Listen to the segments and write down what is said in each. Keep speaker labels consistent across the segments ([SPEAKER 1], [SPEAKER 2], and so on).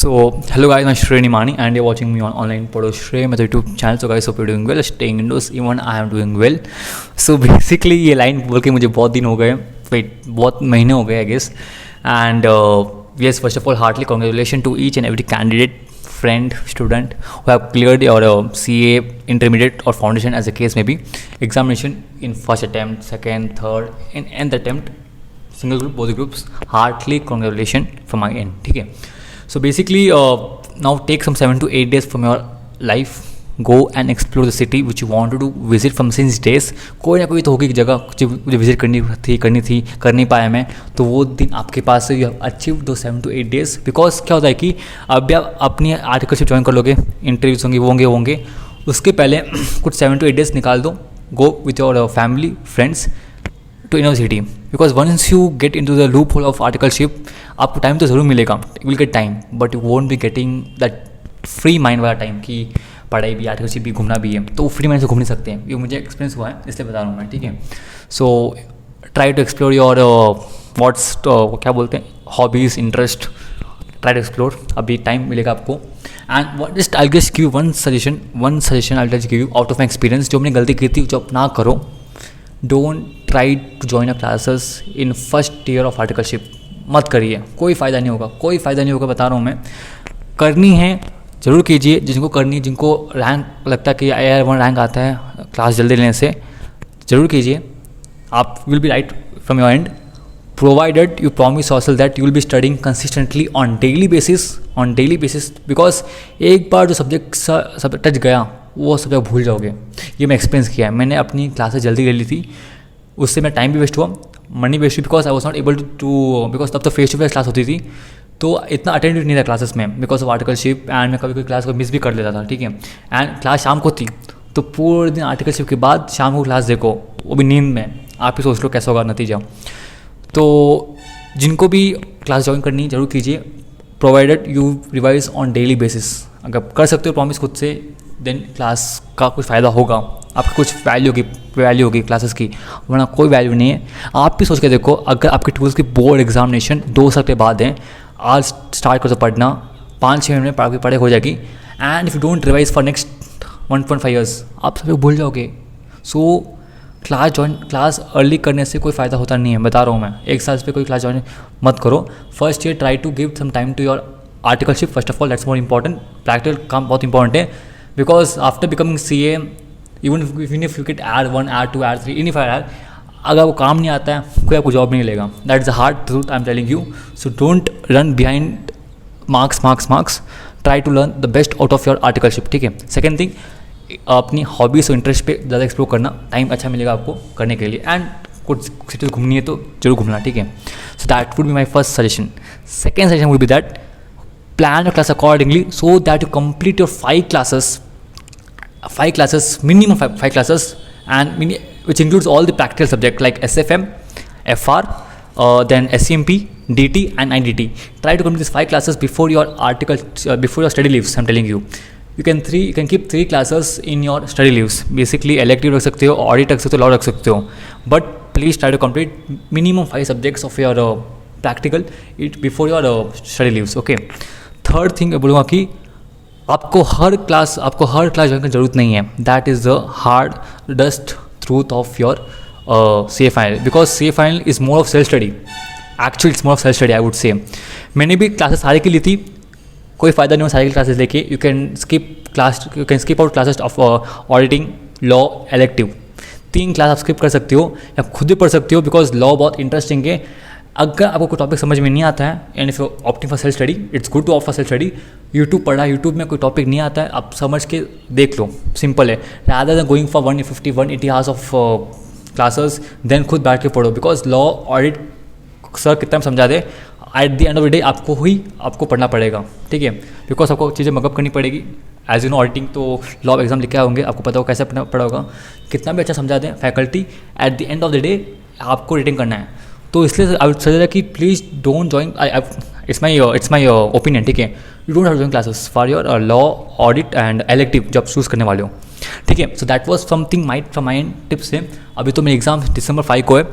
[SPEAKER 1] So, hello guys, I'm Shreya Nimani and you're watching me on online Pado Shreya my YouTube channel. So guys, hope you're doing well, staying indoors, even I am doing well. So basically ये line बोल के मुझे बहुत दिन हो गए, बहुत महीने हो गए I guess. And yes, first of all, heartily congratulations to each and every candidate, friend, student who have cleared your CA intermediate or foundation as the case may be examination in first attempt, second, third, in nth attempt, single group, both groups. Heartily congratulations from my end. ठीक है. So basically, now take some 7 to 8 days from your life. Go and explore the city which you want to visit from since days. कोई ना कोई तो होगी जगह जो मुझे विजिट करनी थी कर नहीं पाया मैं, तो वो दिन आपके पास है. यू हैव अचीव दो 7 to 8 days. बिकॉज क्या होता है कि अभी आप अपनी आर्टिकलशिप ज्वाइन कर लोगे, इंटरव्यूज होंगे उसके पहले कुछ 7 to 8 days निकाल दो. Go with your family friends to university, because once you get into the loophole of articleship आपको टाइम तो ज़रूर मिलेगा, you will get time, but you won't be getting that free mind वाला time कि पढ़ाई भी, articleship भी, घूमना भी है. तो फ्री माइंड से घूम नहीं सकते हैं. ये मुझे एक्सपीरियंस हुआ है, इसलिए बता रहा हूँ मैं. ठीक है. So try to explore your what's क्या बोलते हैं, hobbies, interest. Try to explore. अभी टाइम मिलेगा आपको. And what just I just give one suggestion I just give you out of my experience. जो मैंने गलती की थी जो आप ना करो. Don't try to join a classes in first year of articleship. मत करिए, कोई फ़ायदा नहीं होगा, बता रहा हूँ मैं. करनी है ज़रूर कीजिए, जिनको करनी, जिनको रैंक लगता है कि AR1 रैंक आता है क्लास जल्दी लेने से, ज़रूर कीजिए. आप will be right from your and, provided you promise yourself that you will be studying consistently on daily basis. Because एक बार जो सब्जेक्ट टच गया वो सब्जेक्ट भूल जाओगे. ये मैं एक्सपीरियंस किया है. मैंने अपनी क्लासेस जल्दी ले ली थी, उससे मेरा टाइम भी वेस्ट हुआ, मनी वेस्ट हुई, because I was not able to because तब तो फेस टू फेस क्लास होती थी, तो इतना अटेंड नहीं था क्लासेस में बिकॉज ऑफ आर्टिकलशिप. एंड मैं कभी क्लास को मिस भी कर लेता था. ठीक है. एंड क्लास शाम को थी, तो पूरे दिन आर्टिकलशिप के बाद शाम को क्लास देखो, वो भी नींद में. आप ही सोच लो कैसा होगा नतीजा. तो जिनको भी क्लास ज्वाइन करनी जरूर कीजिए, provided you revise on daily basis. अगर कर सकते हो प्रॉमिस खुद से, देन क्लास का कुछ फ़ायदा होगा, आपकी कुछ वैल्यू होगी क्लासेस की, वरना कोई वैल्यू नहीं है. आप भी सोच के देखो, अगर आपके टूल्स की बोर्ड एग्जामिनेशन 2 साल के बाद है, आज स्टार्ट कर दो पढ़ना, 5-6 महीने में पढ़ाई हो जाएगी. And if you don't revise for next 1.5 years आप सब भूल जाओगे. सो क्लास अर्ली करने से कोई फ़ायदा होता नहीं है, बता रहा हूँ मैं. 1 साल पे कोई क्लास ज्वाइन मत करो. First year try to give some time to your articleship first of all, that's more important. Practical काम बहुत इंपॉर्टेंट है, because after becoming CA even if you get AR1, AR2, AR3, in if AR, अगर वो काम नहीं आता है कोई आपको जॉब नहीं लेगा. That is the hard truth I am telling you. So don't run behind marks. Try to learn the best out of your articleship. ठीक है. सेकेंड थिंग, अपनी हॉबीज़ और इंटरेस्ट पे ज़्यादा एक्सप्लोर करना, टाइम अच्छा मिलेगा आपको करने के लिए. एंड कुछ सिटी घूमनी है तो जरूर घूमना. ठीक है. So that would be my first suggestion. Second suggestion would be that plan your class accordingly so that you complete your 5 classes, minimum 5 classes, and which includes all the practical subject like SFM, FR, then SCMP, DT and IDT. Try to complete these 5 classes before your before your study leaves. I'm telling you, you can keep 3 classes in your study leaves. Basically elective रख सकते हो, audit रख सकते हो, law रख सकते हो, but please try to complete minimum 5 subjects of your practical before your study leaves. Okay. Third thing मैं बोलूँगा कि आपको हर क्लास ज्वाइन करने की ज़रूरत नहीं है. That is the hardest truth of your CA final, because CA final is more of self study. Actually it's more of self study I would say. मैंने भी क्लासेस सारे की ली थी, कोई फ़ायदा नहीं हो सारे की क्लासेस लेके. You can skip out classes of auditing, law, elective. 3 class आप स्किप कर सकते हो या खुद भी पढ़ सकते हो, बिकॉज लॉ बहुत इंटरेस्टिंग है. अगर आपको कोई टॉपिक समझ में नहीं आता है, and if opting for self study, it's good to opt for self study. YouTube में कोई टॉपिक नहीं आता है, आप समझ के देख लो, सिंपल है. Rather than going for 150-180 hours of classes, then खुद बैठ के पढ़ो. बिकॉज लॉ, ऑडिट सर कितना समझा दे, at the end of the day आपको पढ़ना पड़ेगा. ठीक है. बिकॉज आपको चीज़ें मगअप करनी पड़ेगी. एज यू नो, ऑडिटिंग तो लॉ एग्जाम लिखे होंगे, आपको पता हो कैसे पढ़ा होगा. कितना भी अच्छा समझा दें faculty, eight the end of the day आपको रेटिंग करना है. तो इसलिए आई वुड सजेस्ट कि please don't join. It's my opinion. ठीक है. You don't have join classes for your law, audit and elective जब चूज़ करने वाले हो. ठीक है. So that was something from my and tips है. अभी तो मेरे एग्जाम December 5 को है.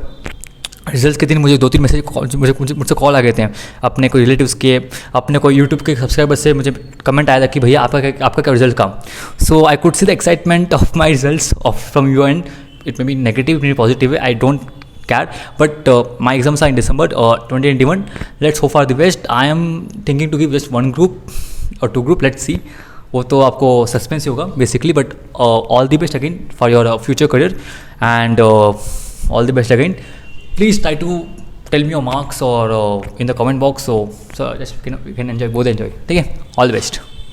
[SPEAKER 1] रिजल्ट के दिन मुझे 2-3 मैसेज मुझसे कॉल आ गए थे अपने कोई रिलेटिव्स के, अपने कोई यूट्यूब के सब्सक्राइबर से मुझे कमेंट आया था कि भैया आपका क्या रिजल्ट का. So I could see the excitement of my results of from your end. It may be negative, it may be positive, I don't care, but my exams are in December 2021. Let's hope for the best. I am thinking to give just 1 group or 2 group, let's see. वो तो आपको suspense ही होगा basically, but all the best again for your future career and all the best again. Please try to tell me your marks और in the comment box, so just you can enjoy, both enjoy. ठीक है, all the best.